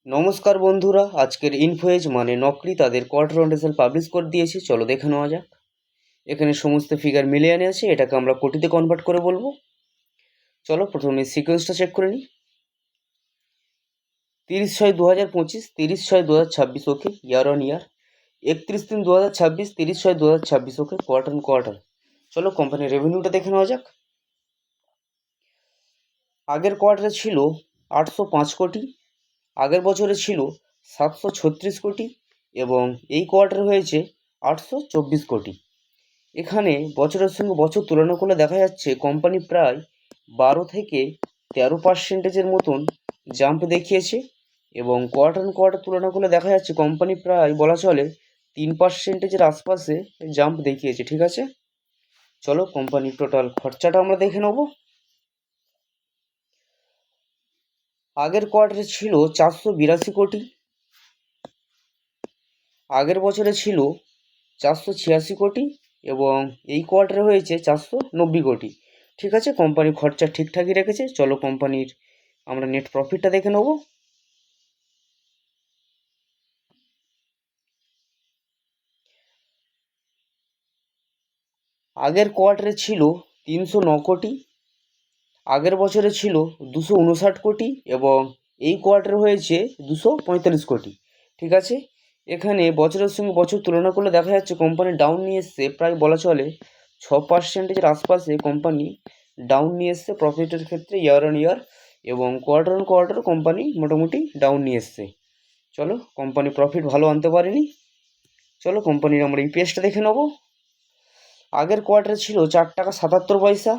নমস্কার বন্ধুরা, আজকের ইনফোএজ মানে নকরি তাদের কোয়ার্টার ওয়ান রেজাল্ট পাবলিশ করে দিয়েছে। চলো দেখে নেওয়া যাক। এখানে সমস্ত ফিগার মিলিয়ে আছে, এটাকে আমরা কোটিতে কনভার্ট করে বলবো। চলো প্রথমে সিকোয়েন্সটা চেক করে নিই। 30/6/2025, 30/6/2026 okay year on year. 31/3/2026, 30/6/2026 okay quarter on quarter. চলো কোম্পানির রেভিনিউটা দেখে নেওয়া যাক। আগের কোয়ার্টারে ছিল 805 কোটি, আগের বছরে ছিল 736 কোটি এবং এই কোয়ার্টারে হয়েছে 824 কোটি। এখানে বছরের সঙ্গে বছর তুলনা করলে দেখা যাচ্ছে কোম্পানি প্রায় 12 থেকে 13% মতন জাম্প দেখিয়েছে এবং কোয়ার্টার অন কোয়ার্টার তুলনা করলে দেখা যাচ্ছে কোম্পানি প্রায় বলা চলে 3%-এর আশপাশে জাম্প দেখিয়েছে। ঠিক আছে, চলো কোম্পানির টোটাল খরচাটা আমরা দেখে নেব। আগের কোয়ার্টারে ছিল 482 কোটি, আগের বছরে ছিল 486 কোটি এবং এই কোয়ার্টারে হয়েছে 490 কোটি। ঠিক আছে, কোম্পানি খরচা ঠিকঠাকই রেখেছে। চলো কোম্পানির আমরা নেট প্রফিটটা দেখে নেব। আগের কোয়ার্টারে ছিল 309 কোটি, আগের বছরে ছিল 259 কোটি এবং এই কোয়ার্টারে হয়েছে 245 কোটি। ঠিক আছে, এখানে বছরের সঙ্গে বছর তুলনা করলে দেখা যাচ্ছে কোম্পানি ডাউন নিয়ে এসছে, প্রায় বলা চলে 6%-এর আশপাশে কোম্পানি ডাউন নিয়ে এসছে প্রফিটের ক্ষেত্রে ইয়ার অন ইয়ার, এবং কোয়ার্টার অন কোয়ার্টার কোম্পানি মোটামুটি ডাউন নিয়ে এসছে। চলো কোম্পানি প্রফিট ভালো আনতে পারেনি। চলো কোম্পানির আমরা ইপিএসটা দেখে নেব। আগের কোয়ার্টারে ছিল 4 টাকা 77 পয়সা,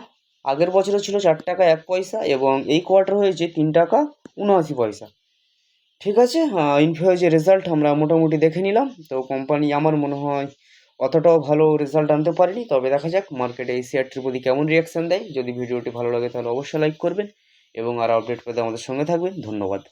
আগের বছরে ছিল 4 টাকা 1 পয়সা এবং এই কোয়ার্টার হয়েছে 3 টাকা 79 পয়সা। ঠিক আছে, ইনফোএজের রেজাল্ট আমরা মোটামুটি দেখে নিলাম। তো কোম্পানি আমার মনে হয় অতটাও ভালো রেজাল্ট আনতে পারেনি, তবে দেখা যাক মার্কেটে এই শেয়ারটির প্রতি কেমন রিয়াকশান দেয়। যদি ভিডিওটি ভালো লাগে তাহলে অবশ্যই লাইক করবেন এবং আর আপডেট পেতে আমাদের সঙ্গে থাকবেন। ধন্যবাদ।